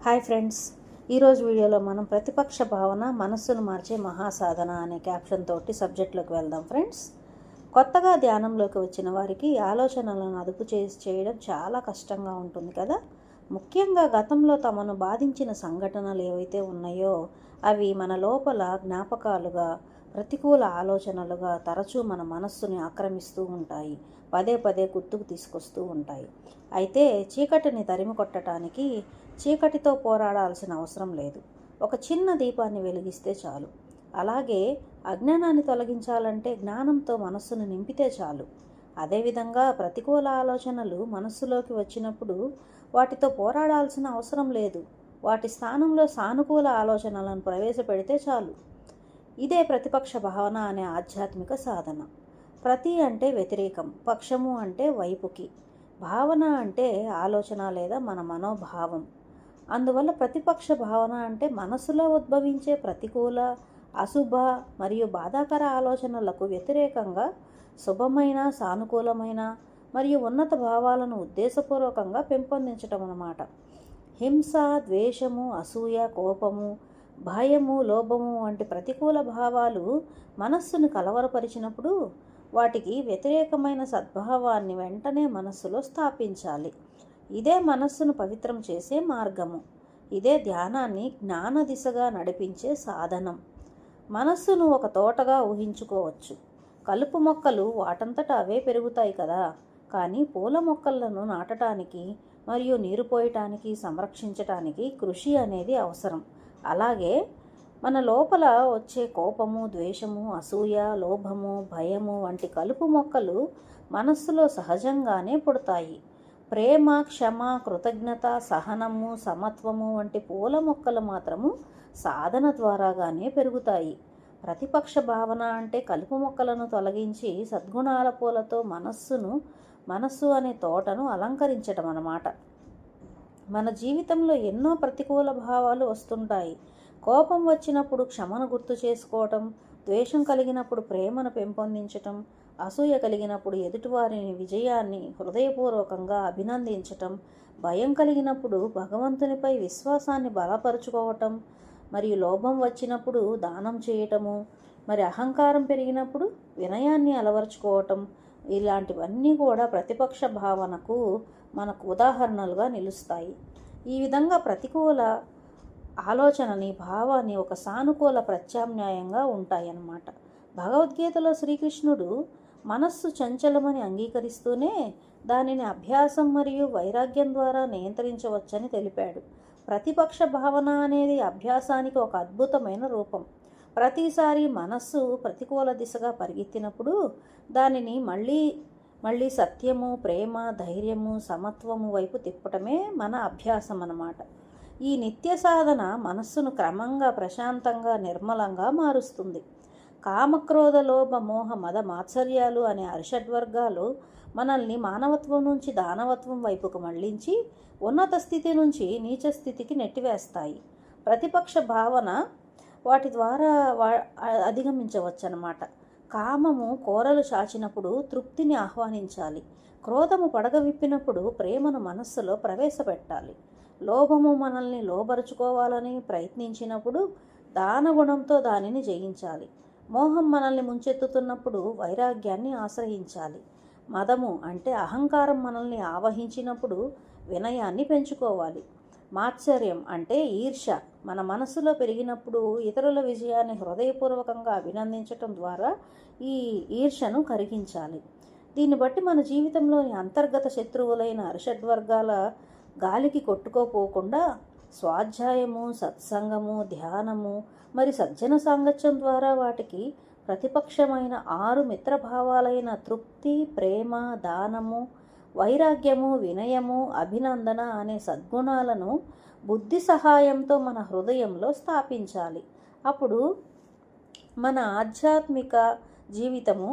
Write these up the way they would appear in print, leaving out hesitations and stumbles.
Hi friends, ఈరోజు వీడియోలో మనం ప్రతిపక్ష భావన మనస్సును మార్చే మహాసాధన అనే క్యాప్షన్ తోటి సబ్జెక్ట్లోకి వెళ్దాం ఫ్రెండ్స్. కొత్తగా ధ్యానంలోకి వచ్చిన వారికి ఆలోచనలను అదుపు చేయడం చాలా కష్టంగా ఉంటుంది కదా. ముఖ్యంగా గతంలో తమను బాధించిన సంఘటనలు ఏవైతే ఉన్నాయో అవి మన లోపల జ్ఞాపకాలుగా, ప్రతికూల ఆలోచనలుగా తరచూ మన మనస్సుని ఆక్రమిస్తూ ఉంటాయి, పదే పదే గుర్తుకు తీసుకొస్తూ ఉంటాయి. అయితే చీకటిని తరిమి కొట్టడానికి చీకటితో పోరాడాల్సిన అవసరం లేదు. ఒక చిన్న దీపాన్ని వెలిగిస్తే చాలు. అలాగే అజ్ఞానాన్ని తొలగించాలంటే జ్ఞానంతో మనస్సును నింపితే చాలు. అదేవిధంగా ప్రతికూల ఆలోచనలు మనస్సులోకి వచ్చినప్పుడు వాటితో పోరాడాల్సిన అవసరం లేదు. వాటి స్థానంలో సానుకూల ఆలోచనలను ప్రవేశపెడితే చాలు. ఇదే ప్రతిపక్ష భావన అనే ఆధ్యాత్మిక సాధన. ప్రతి అంటే వ్యతిరేకం, పక్షము అంటే వైపుకి, భావన అంటే ఆలోచన లేదా మన మనోభావం. అందువల్ల ప్రతిపక్ష భావన అంటే మనసులో ఉద్భవించే ప్రతికూల, అశుభ మరియు బాధాకర ఆలోచనలకు వ్యతిరేకంగా శుభమైన, సానుకూలమైన మరియు ఉన్నత భావాలను ఉద్దేశపూర్వకంగా పెంపొందించటం అన్నమాట. హింస, ద్వేషము, అసూయ, కోపము, భయము, లోభము వంటి ప్రతికూల భావాలు మనస్సును కలవరపరిచినప్పుడు వాటికి వ్యతిరేకమైన సద్భావాన్ని వెంటనే మనస్సులో స్థాపించాలి. ఇదే మనస్సును పవిత్రం చేసే మార్గము. ఇదే ధ్యానాన్ని జ్ఞాన దిశగా నడిపించే సాధనం. మనస్సును ఒక తోటగా ఊహించుకోవచ్చు. కలుపు మొక్కలు వాటంతట అవే పెరుగుతాయి కదా. కానీ పూల మొక్కలను నాటడానికి మరియు నీరు పోయటానికి, సంరక్షించటానికి కృషి అనేది అవసరం. అలాగే మన లోపల వచ్చే కోపము, ద్వేషము, అసూయ, లోభము, భయము వంటి కలుపు మొక్కలు మనస్సులో సహజంగానే పుడతాయి. ప్రేమ, క్షమ, కృతజ్ఞత, సహనము, సమత్వము వంటి పూల మొక్కలు మాత్రము సాధన ద్వారాగానే పెరుగుతాయి. ప్రతిపక్ష భావన అంటే కలుపు మొక్కలను తొలగించి సద్గుణాల పూలతో మనస్సు అనే తోటను అలంకరించటం అన్నమాట. మన జీవితంలో ఎన్నో ప్రతికూల భావాలు వస్తుంటాయి. కోపం వచ్చినప్పుడు క్షమను గుర్తు చేసుకోవటం, ద్వేషం కలిగినప్పుడు ప్రేమను పెంపొందించటం, అసూయ కలిగినప్పుడు ఎదుటివారిని విజయాన్ని హృదయపూర్వకంగా అభినందించటం, భయం కలిగినప్పుడు భగవంతునిపై విశ్వాసాన్ని బలపరుచుకోవటం, మరియు లోభం వచ్చినప్పుడు దానం చేయటము, మరి అహంకారం పెరిగినప్పుడు వినయాన్ని అలవర్చుకోవటం, ఇలాంటివన్నీ కూడా ప్రతిపక్ష భావనకు మనకు ఉదాహరణలుగా నిలుస్తాయి. ఈ విధంగా ప్రతికూల ఆలోచనని, భావాన్ని ఒక సానుకూల ప్రత్యామ్నాయంగా ఉంటాయన్నమాట. భగవద్గీతలో శ్రీకృష్ణుడు మనస్సు చంచలమని అంగీకరిస్తూనే దానిని అభ్యాసం మరియు వైరాగ్యం ద్వారా నియంత్రించవచ్చని తెలిపాడు. ప్రతిపక్ష భావన అనేది అభ్యాసానికి ఒక అద్భుతమైన రూపం. ప్రతిసారి మనస్సు ప్రతికూల దిశగా పరిగెత్తినప్పుడు దానిని మళ్ళీ సత్యము, ప్రేమ, ధైర్యము, సమత్వము వైపు తిప్పటమే మన అభ్యాసం అన్నమాట. ఈ నిత్య సాధన మనస్సును క్రమంగా ప్రశాంతంగా, నిర్మలంగా మారుస్తుంది. కామక్రోధ, లోభ, మోహ, మద, మాత్సర్యాలు అనే అరిషడ్వర్గాలు మనల్ని మానవత్వం నుంచి దానవత్వం వైపుకు మళ్లించి ఉన్నత స్థితి నుంచి నీచ స్థితికి నెట్టివేస్తాయి. ప్రతిపక్ష భావన వాటి ద్వారా అధిగమించవచ్చన్నమాట. కామము కోరలు చాచినప్పుడు తృప్తిని ఆహ్వానించాలి. క్రోధము పడగ విప్పినప్పుడు ప్రేమను మనస్సులో ప్రవేశపెట్టాలి. లోభము మనల్ని లోబరుచుకోవాలని ప్రయత్నించినప్పుడు దానగుణంతో దానిని జయించాలి. మోహం మనల్ని ముంచెత్తుతున్నప్పుడు వైరాగ్యాన్ని ఆశ్రయించాలి. మదము అంటే అహంకారం మనల్ని ఆవహించినప్పుడు వినయాన్ని పెంచుకోవాలి. మాత్సర్యం అంటే ఈర్ష్య మన మనసులో పెరిగినప్పుడు ఇతరుల విజయాన్ని హృదయపూర్వకంగా అభినందించటం ద్వారా ఈ ఈర్ష్యను కరిగించాలి. దీన్ని బట్టి మన జీవితంలోని అంతర్గత శత్రువులైన అరిషడ్వర్గాల గాలికి కొట్టుకోపోకుండా స్వాధ్యాయము, సత్సంగము, ధ్యానము మరి సజ్జన సాంగత్యం ద్వారా వాటికి ప్రతిపక్షమైన 6 మిత్రభావాలైన తృప్తి, ప్రేమ, దానము, వైరాగ్యము, వినయము, అభినందన అనే సద్గుణాలను బుద్ధి సహాయంతో మన హృదయంలో స్థాపించాలి. అప్పుడు మన ఆధ్యాత్మిక జీవితము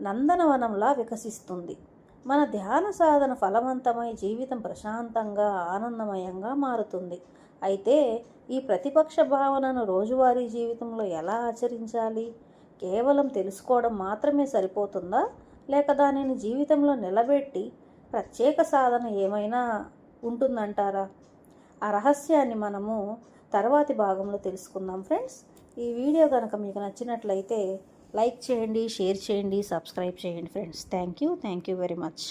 నందనవనంలా వికసిస్తుంది. మన ధ్యాన సాధన ఫలవంతమై జీవితం ప్రశాంతంగా, ఆనందమయంగా మారుతుంది. అయితే ఈ ప్రతిపక్ష భావనను రోజువారీ జీవితంలో ఎలా ఆచరించాలి? కేవలం తెలుసుకోవడం మాత్రమే సరిపోతుందా? లేక దానిని జీవితంలో నిలబెట్టి ప్రత్యేక సాధన ఏమైనా ఉంటుందంటారా? ఆ రహస్యాన్ని మనము తర్వాతి భాగంలో తెలుసుకుందాం ఫ్రెండ్స్. ఈ వీడియో కనుక మీకు నచ్చినట్లయితే లైక్ చేయండి, షేర్ చేయండి, సబ్స్క్రైబ్ చేయండి friends. Thank you very much.